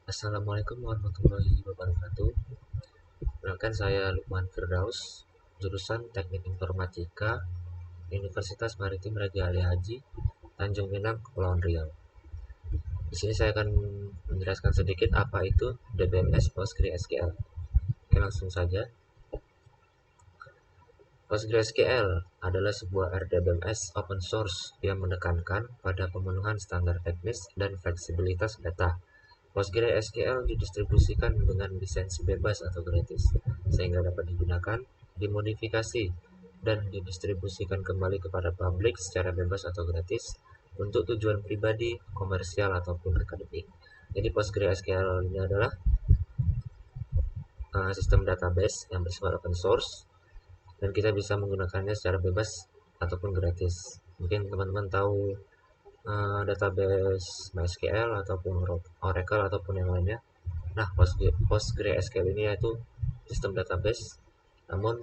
Assalamualaikum warahmatullahi wabarakatuh. Perkenalkan saya Lukman Firdaus, jurusan Teknik Informatika, Universitas Maritim Raja Ali Haji, Tanjung Pinang, Kepulauan Riau. Di sini saya akan menjelaskan sedikit apa itu DBMS PostgreSQL. Oke, langsung saja. PostgreSQL adalah sebuah RDBMS open source yang menekankan pada pemenuhan standar teknis dan fleksibilitas data. PostgreSQL didistribusikan dengan lisensi bebas atau gratis, sehingga dapat digunakan, dimodifikasi, dan didistribusikan kembali kepada publik secara bebas atau gratis untuk tujuan pribadi, komersial, ataupun akademik. Jadi PostgreSQL ini adalah sistem database yang bersifat open source dan kita bisa menggunakannya secara bebas ataupun gratis. Mungkin teman-teman tahu database MySQL ataupun Oracle ataupun yang lainnya. Nah, PostgreSQL ini yaitu sistem database, namun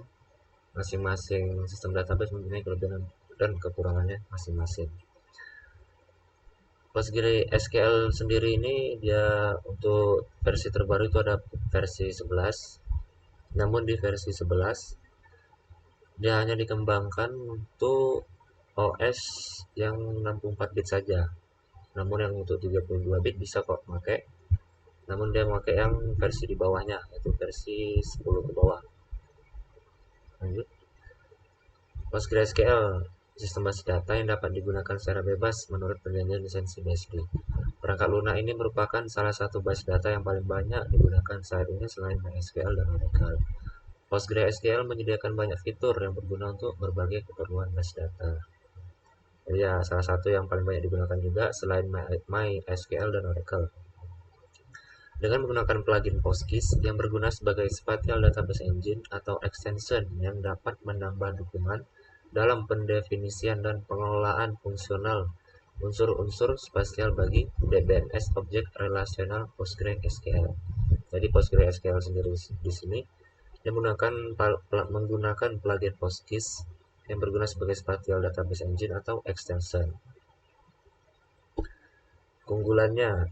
masing-masing sistem database mempunyai kelebihan dan kekurangannya masing-masing. PostgreSQL sendiri ini dia untuk versi terbaru itu ada versi 11. Namun di versi 11 dia hanya dikembangkan untuk OS yang 64 bit saja. Namun yang untuk 32 bit bisa kok pakai. Namun dia pakai yang versi di bawahnya, yaitu versi 10 ke bawah. Lanjut. PostgreSQL sistem basis data yang dapat digunakan secara bebas menurut perjanjian lisensi BSD. Perangkat lunak ini merupakan salah satu basis data yang paling banyak digunakan saat ini selain MySQL dan Oracle. PostgreSQL menyediakan banyak fitur yang berguna untuk berbagai keperluan basis data. Ya, salah satu yang paling banyak digunakan juga selain MySQL dan Oracle. Dengan menggunakan plugin PostGIS yang berguna sebagai spatial database engine atau extension yang dapat menambah dukungan dalam pendefinisian dan pengelolaan fungsional unsur-unsur spasial bagi DBMS objek relasional PostgreSQL. Jadi PostgreSQL sendiri di sini yang menggunakan plugin PostGIS yang berguna sebagai spatial database engine atau extension. Keunggulannya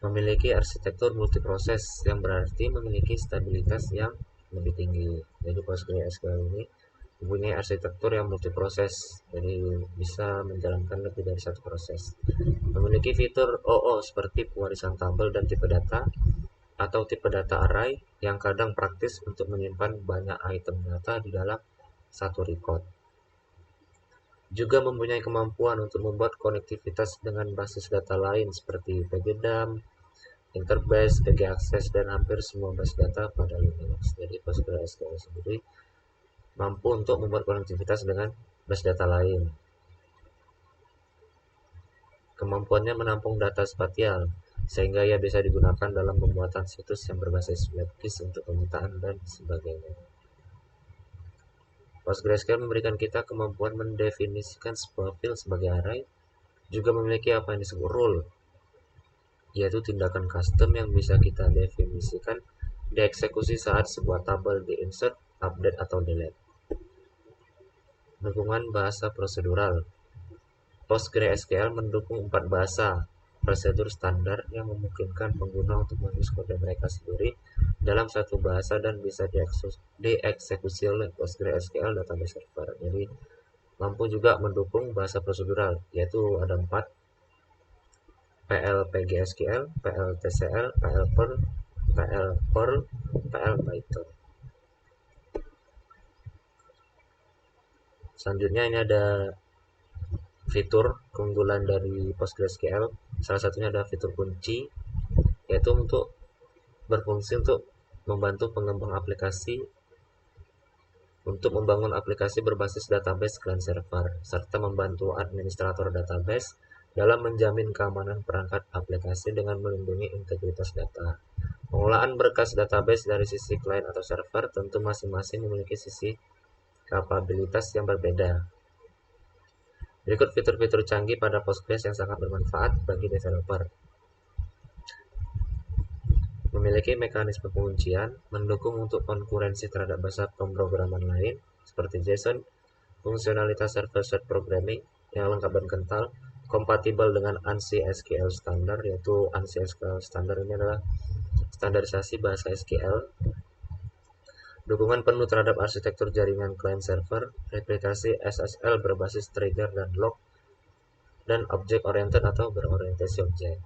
memiliki arsitektur multiproses yang berarti memiliki stabilitas yang lebih tinggi. Jadi PostgreSQL ini mempunyai arsitektur yang multiproses, jadi bisa menjalankan lebih dari satu proses. Memiliki fitur OO seperti pewarisan tabel dan tipe data atau tipe data array yang kadang praktis untuk menyimpan banyak item data di dalam satu record. Juga mempunyai kemampuan untuk membuat konektivitas dengan basis data lain seperti PGDAM, Interbase, PG Access, dan hampir semua basis data pada Linux. Jadi PostgreSQL sendiri mampu untuk membuat konektivitas dengan basis data lain. Kemampuannya menampung data spatial, sehingga ia bisa digunakan dalam pembuatan situs yang berbasis WebGIS untuk pemetaan dan sebagainya. PostgreSQL memberikan kita kemampuan mendefinisikan sebuah field sebagai array, juga memiliki apa yang disebut rule, yaitu tindakan custom yang bisa kita definisikan dieksekusi saat sebuah tabel di insert, update, atau delete. Dukungan bahasa prosedural. PostgreSQL mendukung 4 bahasa prosedur standar yang memungkinkan pengguna untuk menulis kode mereka sendiri dalam satu bahasa dan bisa dieksekusi oleh PostgreSQL database server. Jadi mampu juga mendukung bahasa prosedural, yaitu ada 4: PL PGSQL, PL TCL, PL Perl, PL Python. Selanjutnya ini ada fitur keunggulan dari PostgreSQL. Salah satunya ada fitur kunci, yaitu untuk berfungsi untuk membantu pengembang aplikasi untuk membangun aplikasi berbasis database client server, serta membantu administrator database dalam menjamin keamanan perangkat aplikasi dengan melindungi integritas data. Pengelolaan berkas database dari sisi client atau server tentu masing-masing memiliki sisi kapabilitas yang berbeda. Berikut fitur-fitur canggih pada Postgres yang sangat bermanfaat bagi developer. Memiliki mekanisme penguncian, mendukung untuk konkurensi terhadap bahasa pemrograman lain seperti JSON, fungsionalitas server-side programming yang lengkap dan kental, kompatibel dengan ANSI SQL standar, yaitu ANSI SQL standar ini adalah standarisasi bahasa SQL, dukungan penuh terhadap arsitektur jaringan client server, replikasi SSL berbasis trigger dan log, dan object oriented atau berorientasi objek.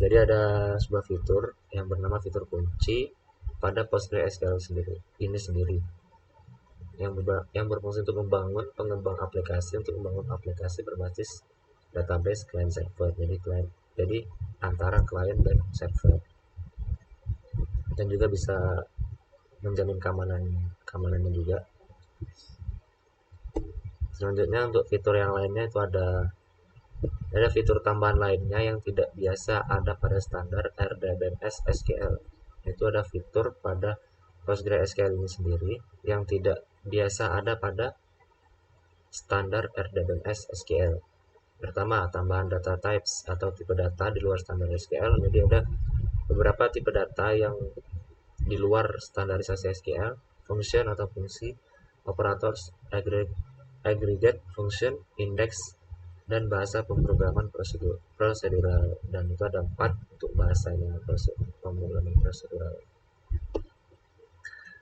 Jadi ada sebuah fitur yang bernama fitur kunci pada PostgreSQL ini sendiri yang berfungsi untuk membangun membangun aplikasi berbasis database client server. Jadi antara klien dan server, dan juga bisa menjamin keamanannya juga. Selanjutnya untuk fitur yang lainnya itu ada fitur tambahan lainnya yang tidak biasa ada pada standar RDBMS SQL. Itu ada fitur pada PostgreSQL ini sendiri yang tidak biasa ada pada standar RDBMS SQL. Pertama, tambahan data types atau tipe data di luar standar SQL. Jadi ada beberapa tipe data yang di luar standarisasi SQL, function atau fungsi, operators, aggregate function, index, dan bahasa pemrograman prosedural. Dan itu ada 4 untuk bahasanya pemrograman prosedural.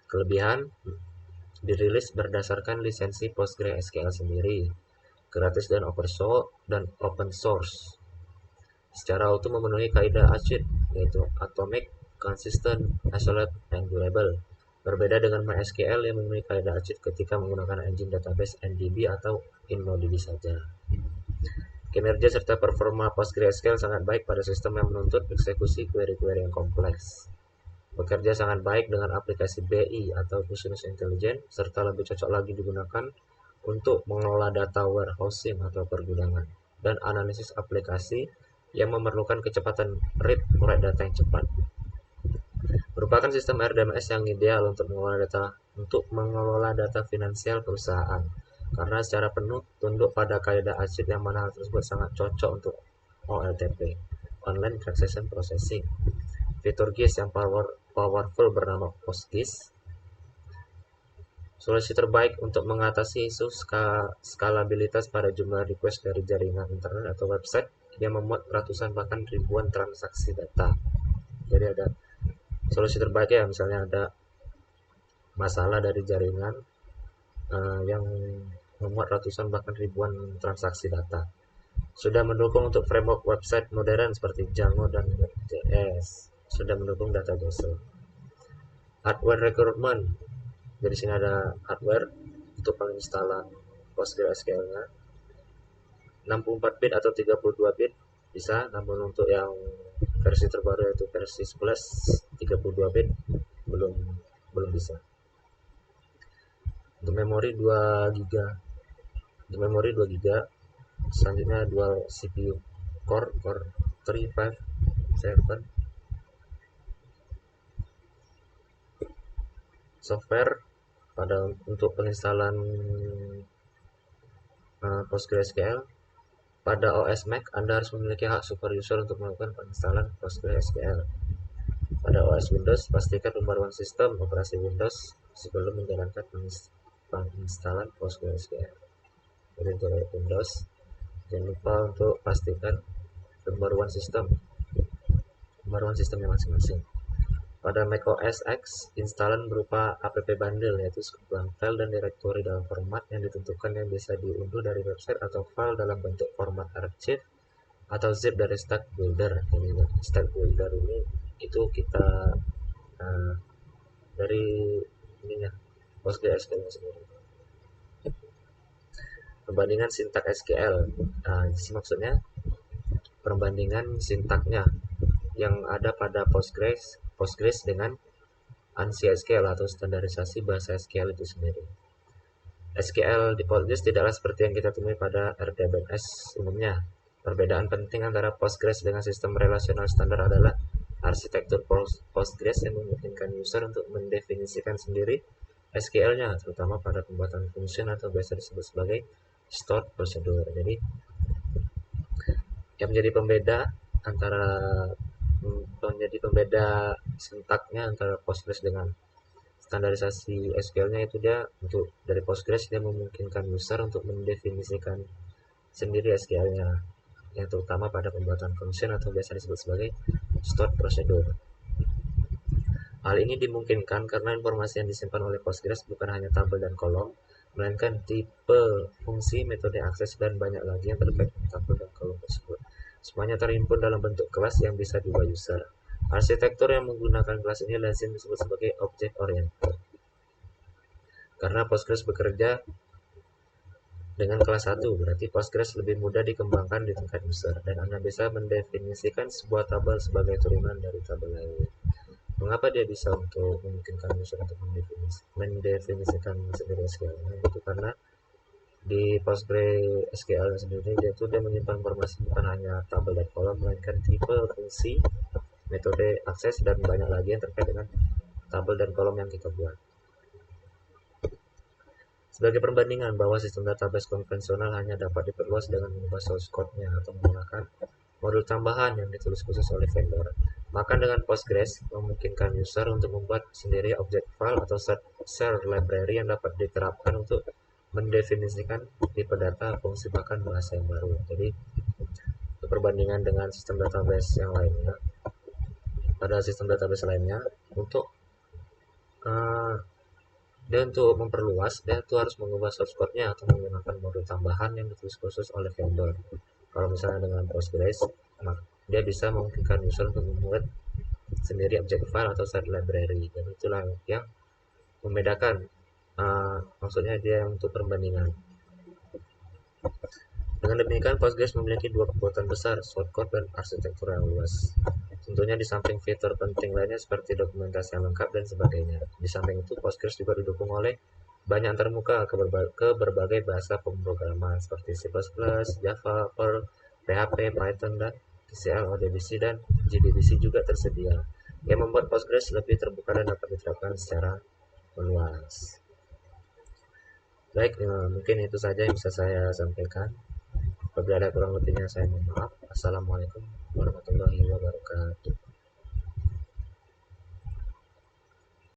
Kelebihan, dirilis berdasarkan lisensi PostgreSQL sendiri, gratis dan open source. Secara auto memenuhi kaidah ACID, yaitu Atomic, Consistent, Isolate, and Durable. Berbeda dengan MySQL yang memenuhi kaidah ACID ketika menggunakan engine database NDB atau InnoDB saja. Kinerja serta performa PostgreSQL sangat baik pada sistem yang menuntut eksekusi query-query yang kompleks. Bekerja sangat baik dengan aplikasi BI atau Business Intelligence, serta lebih cocok lagi digunakan untuk mengelola data warehousing atau pergudangan, dan analisis aplikasi yang memerlukan kecepatan read data yang cepat. Merupakan sistem RDBMS yang ideal untuk mengelola data finansial perusahaan, karena secara penuh tunduk pada kaidah ACID yang mana hal tersebut sangat cocok untuk OLTP, Online Transaction Processing. Fitur GIS yang powerful bernama PostGIS, solusi terbaik untuk mengatasi isu skalabilitas pada jumlah request dari jaringan internet atau website yang memuat ratusan bahkan ribuan transaksi data. Jadi ada solusi terbaik ya, misalnya ada masalah dari jaringan yang memuat ratusan bahkan ribuan transaksi data. Sudah mendukung untuk framework website modern seperti Django dan Node.js. Sudah mendukung data JSON. Hardware requirement. Jadi sini ada hardware untuk penginstalan PostgreSQL-nya. 64 bit atau 32 bit bisa, namun untuk yang versi terbaru yaitu versi 11 32 bit belum bisa. Untuk memori 2 GB. Untuk memori 2 GB. Selanjutnya dual CPU core 3, 5, 7. Software untuk penginstalan PostgreSQL. Pada OS Mac, Anda harus memiliki hak super user untuk melakukan penginstalan PostgreSQL. Pada OS Windows, pastikan pembaruan sistem operasi Windows sebelum menjalankan penginstalan PostgreSQL. Jadi untuk Windows, jangan lupa untuk pastikan pembaruan sistemnya masing-masing. Pada macOS X, instalan berupa app bundle, yaitu sekumpulan file dan direktori dalam format yang ditentukan yang bisa diunduh dari website atau file dalam bentuk format archive atau zip dari Stack Builder. Jadi Stack Builder ini itu kita dari ininya PostgreSQL sendiri. Perbandingan sintak SQL. Maksudnya perbandingan sintaknya yang ada pada Postgres dengan ANSI SQL atau standarisasi bahasa SQL itu sendiri. SQL di Postgres tidaklah seperti yang kita temui pada RDBMS umumnya. Perbedaan penting antara Postgres dengan sistem relasional standar adalah arsitektur Postgres yang memungkinkan user untuk mendefinisikan sendiri SQL-nya, terutama pada pembuatan function atau biasa disebut sebagai stored procedure. Jadi yang menjadi pembeda sintaknya antara Postgres dengan standarisasi SQL-nya itu dia untuk dari Postgres dia memungkinkan user untuk mendefinisikan sendiri SQL-nya, yang terutama pada pembuatan function atau biasa disebut sebagai stored procedure. Hal ini dimungkinkan karena informasi yang disimpan oleh Postgres bukan hanya tabel dan kolom, melainkan tipe, fungsi, metode akses, dan banyak lagi yang terkait dengan tabel dan kolom tersebut. Semuanya terhimpun dalam bentuk kelas yang bisa diubah user. Arsitektur yang menggunakan kelas ini lazim disebut sebagai object oriented. Karena Postgres bekerja dengan kelas 1, berarti Postgres lebih mudah dikembangkan di tingkat user, dan Anda bisa mendefinisikan sebuah tabel sebagai turunan dari tabel lain. Mengapa dia bisa untuk memungkinkan user untuk mendefinisikan sendiri SQL-nya? Itu karena di PostgreSQL sendiri dia menyimpan informasi bukan hanya tabel dan kolom, melainkan tipe, fungsi, metode akses, dan banyak lagi yang terkait dengan tabel dan kolom yang kita buat. Sebagai perbandingan bahwa sistem database konvensional hanya dapat diperluas dengan mengubah source code-nya atau menggunakan modul tambahan yang ditulis khusus oleh vendor. Maka dengan Postgres memungkinkan user untuk membuat sendiri objek file atau share library yang dapat diterapkan untuk mendefinisikan tipe data, fungsi, bahkan bahasa yang baru. Jadi perbandingan dengan sistem database yang lainnya, pada sistem database lainnya untuk dia untuk memperluas, dia tuh harus mengubah source code-nya atau menggunakan modul tambahan yang ditulis khusus oleh vendor. Kalau misalnya dengan Postgres, dia bisa memungkinkan user untuk membuat sendiri object file atau set library. Dan itulah yang membedakan, maksudnya dia untuk perbandingan. Dengan demikian, Postgres memiliki dua kekuatan besar, shortcode dan arsitektur yang luas. Tentunya di samping fitur penting lainnya seperti dokumentasi yang lengkap dan sebagainya. Di samping itu, Postgres juga didukung oleh banyak termuka ke berbagai bahasa pemrograman seperti C++, Java, Perl, PHP, Python, dan TCL, ODBC, dan JDBC juga tersedia, yang membuat Postgres lebih terbuka dan dapat diterapkan secara meluas. Baik, mungkin itu saja yang bisa saya sampaikan. Apabila ada kurang lebihnya saya mohon maaf. Assalamualaikum warahmatullahi wabarakatuh.